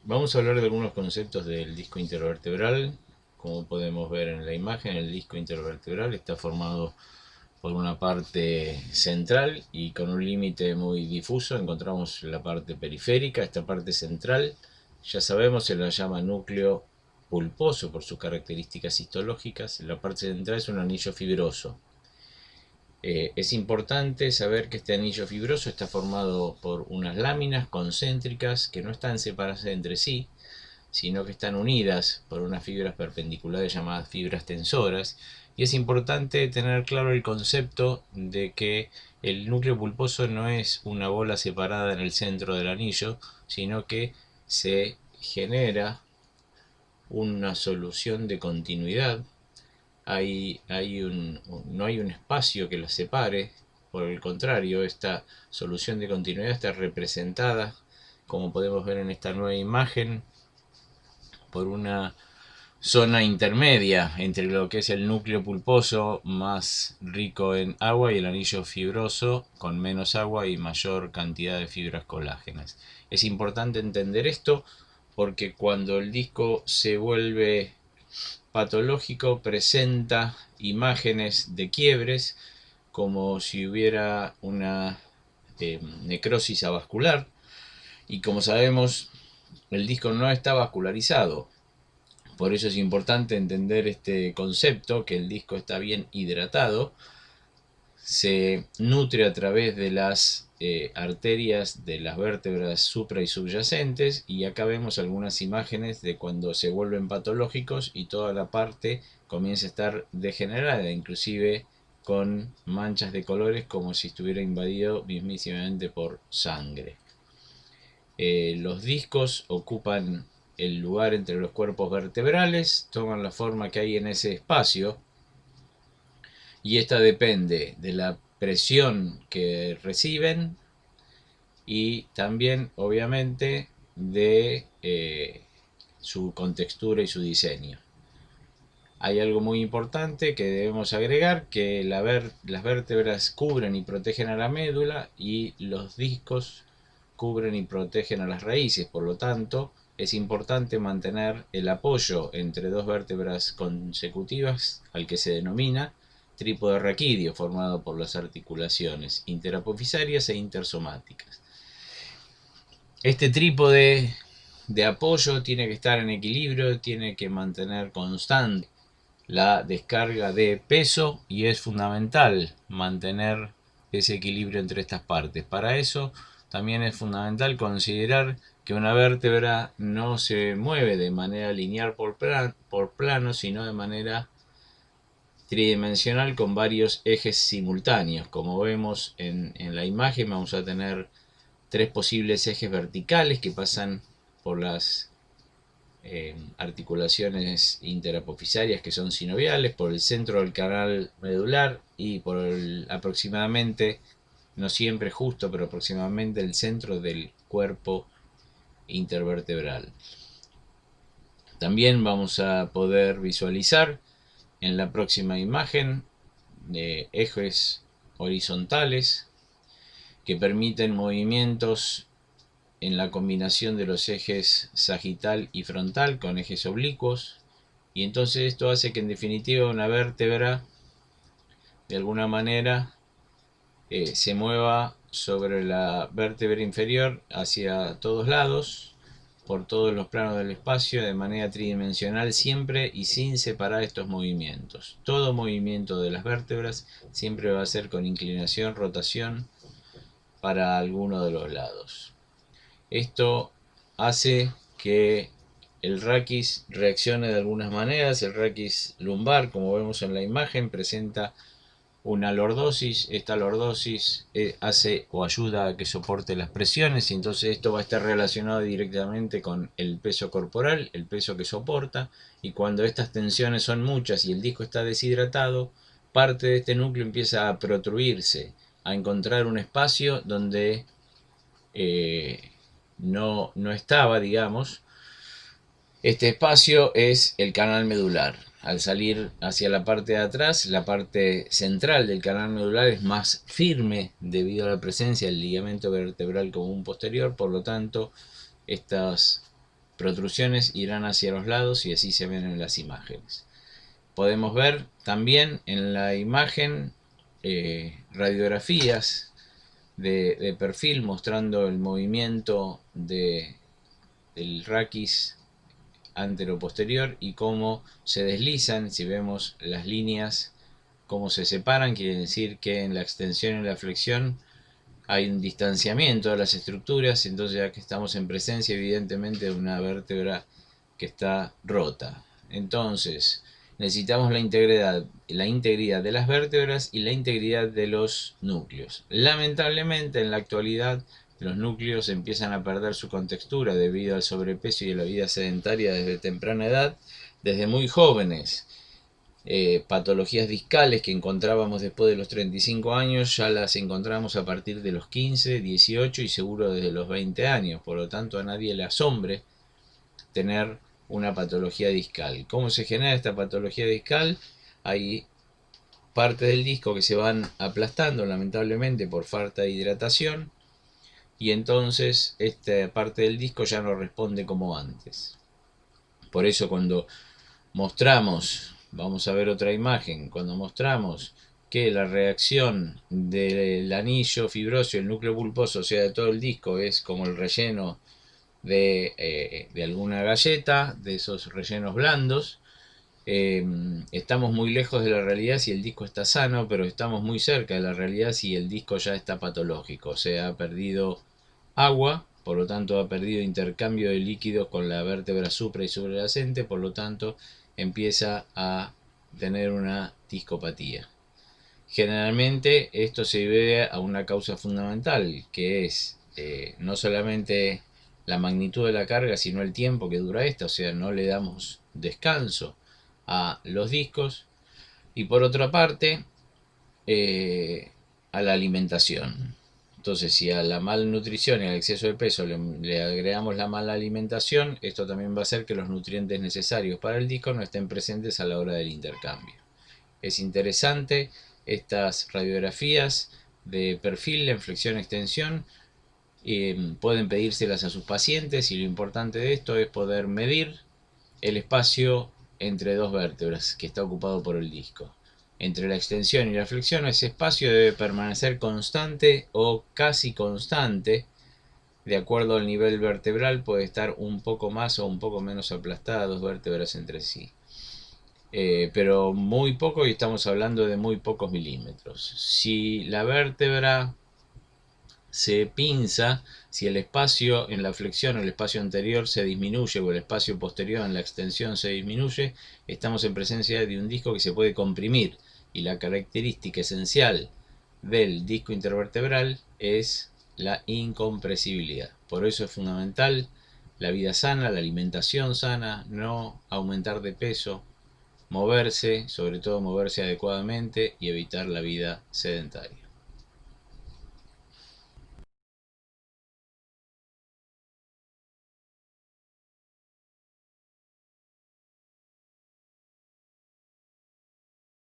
Vamos a hablar de algunos conceptos del disco intervertebral. Como podemos ver en la imagen, el disco intervertebral está formado por una parte central y con un límite muy difuso. Encontramos la parte periférica. Esta parte central, ya sabemos, se la llama núcleo pulposo por sus características histológicas. La parte central es un anillo fibroso. Es importante saber que este anillo fibroso está formado por unas láminas concéntricas que no están separadas entre sí, sino que están unidas por unas fibras perpendiculares llamadas fibras tensoras. Y es importante tener claro el concepto de que el núcleo pulposo no es una bola separada en el centro del anillo, sino que se genera una solución de continuidad. No hay un espacio que los separe, por el contrario, esta solución de continuidad está representada, como podemos ver en esta nueva imagen, por una zona intermedia entre lo que es el núcleo pulposo más rico en agua y el anillo fibroso con menos agua y mayor cantidad de fibras colágenas. Es importante entender esto porque cuando el disco se vuelve patológico presenta imágenes de quiebres como si hubiera una necrosis avascular, y como sabemos el disco no está vascularizado. Por eso es importante entender este concepto, que el disco está bien hidratado, se nutre a través de las arterias de las vértebras supra y subyacentes, y acá vemos algunas imágenes de cuando se vuelven patológicos y toda la parte comienza a estar degenerada, inclusive con manchas de colores como si estuviera invadido mismísimamente por sangre. Los discos ocupan el lugar entre los cuerpos vertebrales, toman la forma que hay en ese espacio, y esta depende de la presión que reciben y también obviamente de su contextura y su diseño. Hay algo muy importante que debemos agregar, que las vértebras cubren y protegen a la médula y los discos cubren y protegen a las raíces. Por lo tanto, es importante mantener el apoyo entre dos vértebras consecutivas, al que se denomina trípode raquídeo, formado por las articulaciones interapofisarias e intersomáticas. Este trípode de apoyo tiene que estar en equilibrio, tiene que mantener constante la descarga de peso, y es fundamental mantener ese equilibrio entre estas partes. Para eso también es fundamental considerar que una vértebra no se mueve de manera lineal por plano, sino de manera tridimensional con varios ejes simultáneos. Como vemos en la imagen, vamos a tener tres posibles ejes verticales que pasan por las articulaciones interapofisarias, que son sinoviales, por el centro del canal medular y por aproximadamente, no siempre justo, pero aproximadamente el centro del cuerpo intervertebral. También vamos a poder visualizar en la próxima imagen ejes horizontales que permiten movimientos en la combinación de los ejes sagital y frontal con ejes oblicuos, y entonces esto hace que en definitiva una vértebra de alguna manera se mueva sobre la vértebra inferior hacia todos lados, por todos los planos del espacio, de manera tridimensional siempre y sin separar estos movimientos. Todo movimiento de las vértebras siempre va a ser con inclinación, rotación para alguno de los lados. Esto hace que el raquis reaccione de algunas maneras. El raquis lumbar, como vemos en la imagen, presenta una lordosis. Esta lordosis hace o ayuda a que soporte las presiones, y entonces esto va a estar relacionado directamente con el peso corporal, el peso que soporta, y cuando estas tensiones son muchas y el disco está deshidratado, parte de este núcleo empieza a protruirse, a encontrar un espacio donde no estaba, digamos. Este espacio es el canal medular. Al salir hacia la parte de atrás, la parte central del canal medular es más firme debido a la presencia del ligamento vertebral común posterior. Por lo tanto, estas protrusiones irán hacia los lados y así se ven en las imágenes. Podemos ver también en la imagen radiografías de perfil mostrando el movimiento del raquis antero-posterior y cómo se deslizan. Si vemos las líneas cómo se separan, quiere decir que en la extensión y la flexión hay un distanciamiento de las estructuras, entonces ya que estamos en presencia evidentemente de una vértebra que está rota. Entonces necesitamos la integridad de las vértebras y la integridad de los núcleos. Lamentablemente en la actualidad los núcleos empiezan a perder su contextura debido al sobrepeso y a la vida sedentaria desde temprana edad, desde muy jóvenes. Patologías discales que encontrábamos después de los 35 años ya las encontramos a partir de los 15, 18 y seguro desde los 20 años. Por lo tanto, a nadie le asombre tener una patología discal. ¿Cómo se genera esta patología discal? Hay partes del disco que se van aplastando lamentablemente por falta de hidratación y entonces esta parte del disco ya no responde como antes. Por eso cuando mostramos, vamos a ver otra imagen, cuando mostramos que la reacción del anillo fibroso y el núcleo pulposo, o sea de todo el disco, es como el relleno de alguna galleta, de esos rellenos blandos, estamos muy lejos de la realidad si el disco está sano, pero estamos muy cerca de la realidad si el disco ya está patológico, o sea, ha perdido agua, por lo tanto ha perdido intercambio de líquidos con la vértebra supra y subyacente, por lo tanto empieza a tener una discopatía. Generalmente esto se debe a una causa fundamental, que es no solamente la magnitud de la carga, sino el tiempo que dura esta, o sea, no le damos descanso a los discos, y por otra parte a la alimentación. Entonces, si a la malnutrición y al exceso de peso le agregamos la mala alimentación, esto también va a hacer que los nutrientes necesarios para el disco no estén presentes a la hora del intercambio. Es interesante estas radiografías de perfil en flexión-extensión. Pueden pedírselas a sus pacientes y lo importante de esto es poder medir el espacio entre dos vértebras que está ocupado por el disco. Entre la extensión y la flexión ese espacio debe permanecer constante o casi constante. De acuerdo al nivel vertebral puede estar un poco más o un poco menos aplastadas dos vértebras entre sí. Pero muy poco, y estamos hablando de muy pocos milímetros. Si la vértebra se pinza, si el espacio en la flexión o el espacio anterior se disminuye o el espacio posterior en la extensión se disminuye, estamos en presencia de un disco que se puede comprimir, y la característica esencial del disco intervertebral es la incompresibilidad. Por eso es fundamental la vida sana, la alimentación sana, no aumentar de peso, moverse, sobre todo moverse adecuadamente y evitar la vida sedentaria.